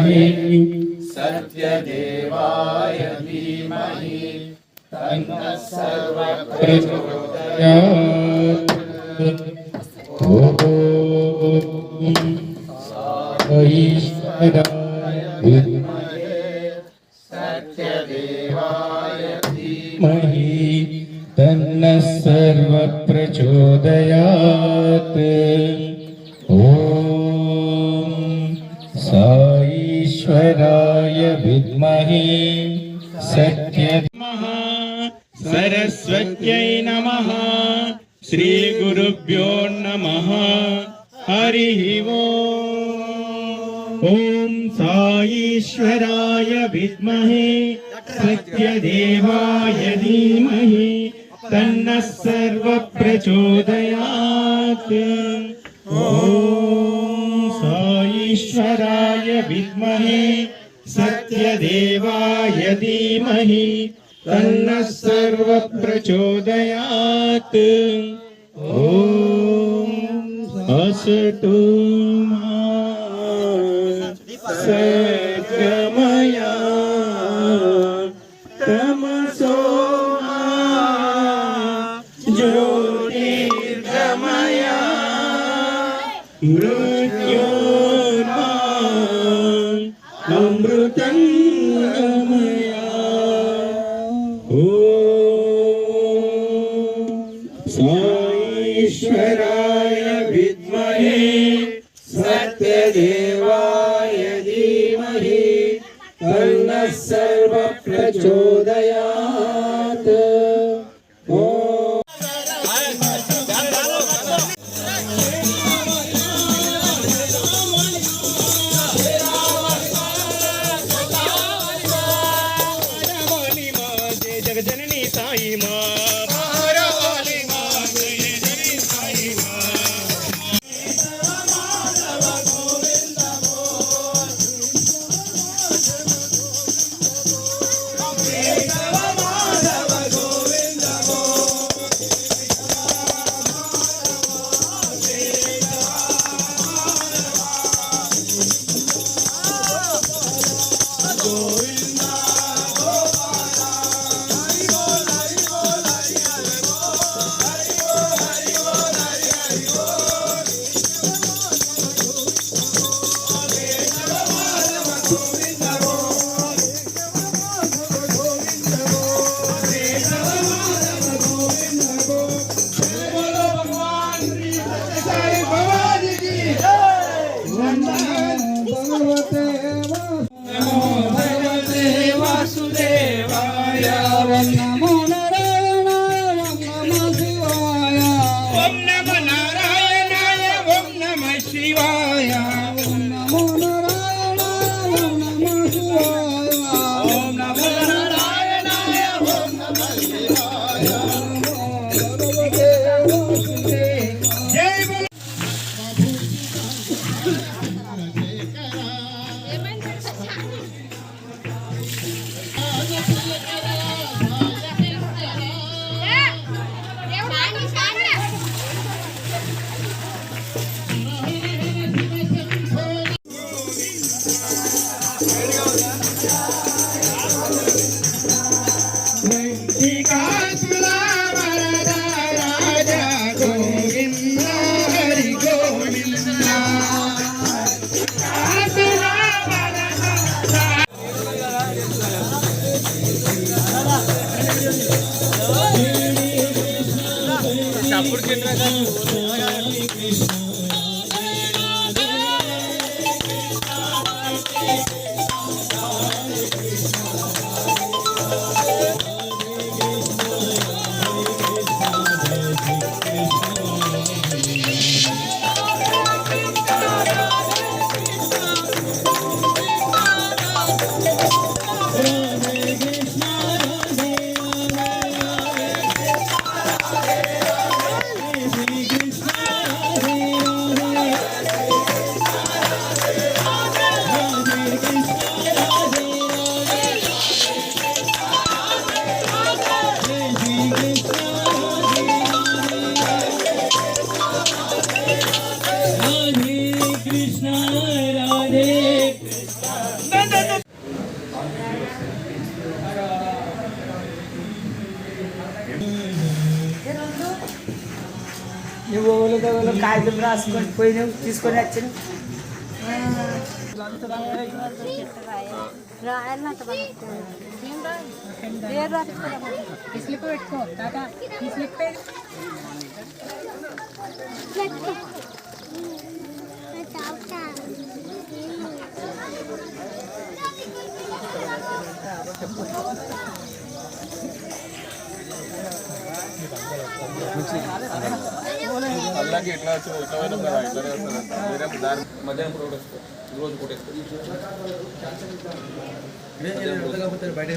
विद्महे सत्यदेवाय धीमहि तन्नः सर्वः प्रचोदयात्। ॐ ईश्वराय विद्महे सत्यदेवाय धीमहि तन्नः सर्वः प्रचोदयात्। ॐ ईश्वराय विद्महे सत्यदेवाय सरस्वत्यै नमः। श्री गुरुभ्यो नमः। हरिः ओम साईश्वराय विद्महे सत्यदेवाय धीमहि तन्नः सर्वः प्रचोदयात्। ओम साईश्वराय विद्महे सत्यदेवाय धीमहि तन्नः सर्वः प्रचोदयात्। ओम असतु सद्गमया तमसो मा ज्योतिर्गमया मृत्योर्मामृतं गमया। ॐ साईश्वराय विद्महे सत्यदेवाय धीमहि तन्नः सर्वः प्रचोदयात्। जगजननी साई माँ కాగితం రాసుకొని పోయినావు తీసుకొని వచ్చాను. స్లిప్ పెట్టుకో తాత ఈ స్లిప్ అల్లాకి ఎట్లా వచ్చింది ఎట్లా పోయినాం కదా ఇట్లానే వస్తుంది వేరే దాని మధ్యాహ్నం పూట వస్తుంది రోజు పూట బాడీ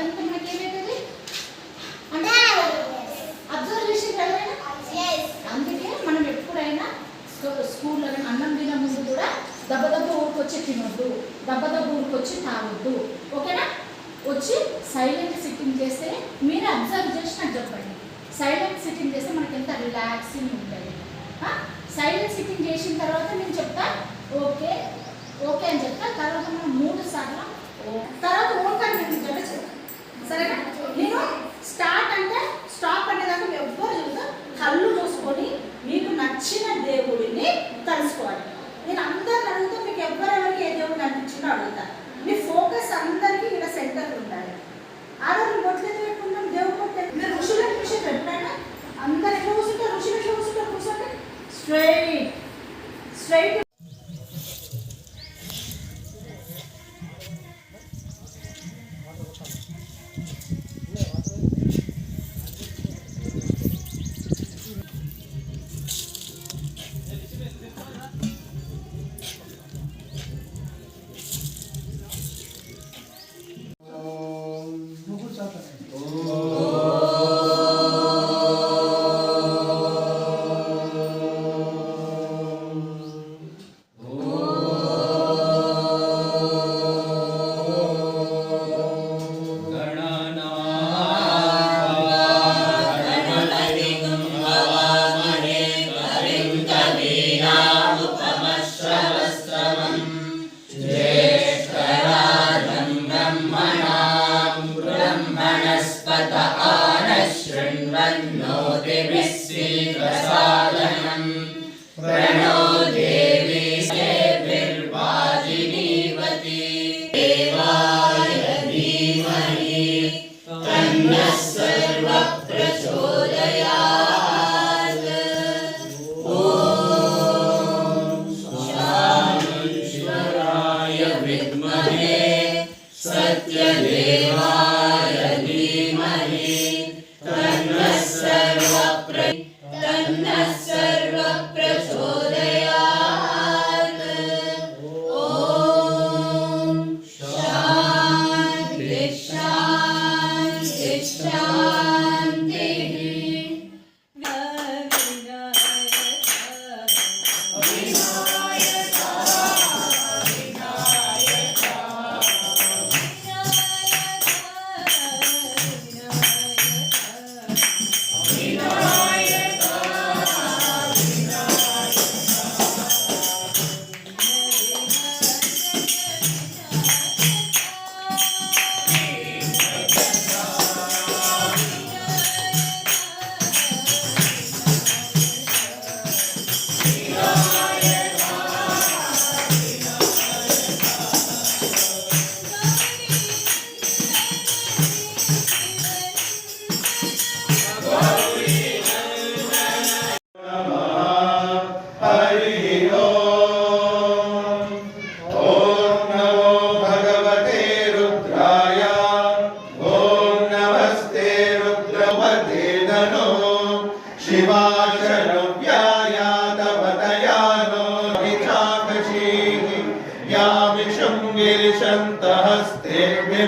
అంతా మనకి ఏమైతుంది అంటే అబ్జర్వ్ చేసి అందుకే మనం ఎప్పుడైనా స్కూల్లో అన్నం తినే ముందు కూడా దెబ్బ ఊరికొచ్చి తినొద్దు, దెబ్బ ఊరికొచ్చి తాగొద్దు. ఓకేనా? వచ్చి సైలెంట్ సిట్టింగ్ చేస్తే మీరు అబ్జర్వ్ చేసి నాకు చెప్పండి. సైలెంట్ సిట్టింగ్ చేస్తే మనకి ఎంత రిలాక్సింగ్ ఉంటుంది. సైలెంట్ సిట్టింగ్ చేసిన తర్వాత నేను చెప్తా ఓకే ఓకే అని చెప్తా. తర్వాత మనం 3 సార్లు తర్వాత ఓకే నేను చెప్తా. సరేనా? నేను స్టార్ట్ అంటే స్టాప్ అనేదాకా మీరు ఎవ్వరు చెప్తా కళ్ళు మూసుకొని మీకు నచ్చిన దేవుడిని తలుసుకోవాలి. నేను అందరిని అడుగుతా, మీకు ఎవరెవరికి ఏ దేవుడు అనిపించిందో అడుగుతా. మీ ఫోకస్ అందరికీ ఇక్కడ సెంటర్ ఉండాలి. ఆడవాళ్ళు బొట్లేదు పెట్టుకుంటాం, దేవుడు కొట్టే మీరు ఋషులను విషయం ఎప్పుడైనా అందరు ఎట్లా కూర్చుంటారు, ఋషులు ఎట్లా కూర్చుంటారు, కూర్చోండి స్ట్రైట్ స్ట్రైట్.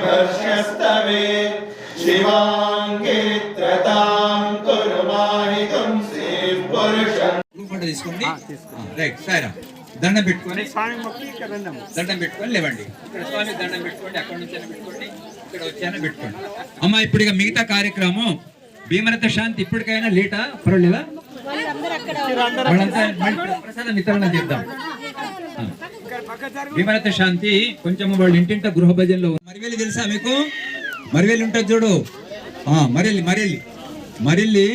हर्षस्तवे शिवाङ्गित्रतां कुरु माहिकं श्रीपुरुषं ఫోటో తీసుకోండి రైట్ సాయిరా దండం పెట్టుకొని దండం పెట్టుకొని లేవండి ఇక్కడ స్వామి దండం పెట్టుకోండి అక్కడ నుంచి పెట్టుకోండి ఇక్కడ వచ్చాను పెట్టుకోండి అమ్మ ఇప్పుడు ఇక మిగతా కార్యక్రమం భీమరథ శాంతి ఇప్పటికైనా లేటా పర్వాలేదా వాళ్ళంతా మళ్ళీ ప్రసాదం వితరణ చేద్దాం భీమరథ శాంతి కొంచెం వాళ్ళ ఇంటింట గృహ భజనలో మరివెల్లి తెలుసా మీకు మరివెల్లి ఉంటుంది చూడు మరిల్లి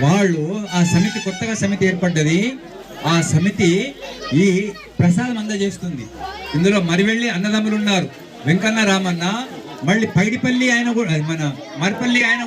వాళ్ళు ఆ సమితి కొత్తగా సమితి ఏర్పడ్డది ఆ సమితి ఈ ప్రసాదం అందజేస్తుంది ఇందులో మరివెల్లి అన్నదమ్ములు ఉన్నారు వెంకన్న రామన్న మళ్ళీ పైడిపల్లి ఆయన కూడా మన మరిపల్లి ఆయన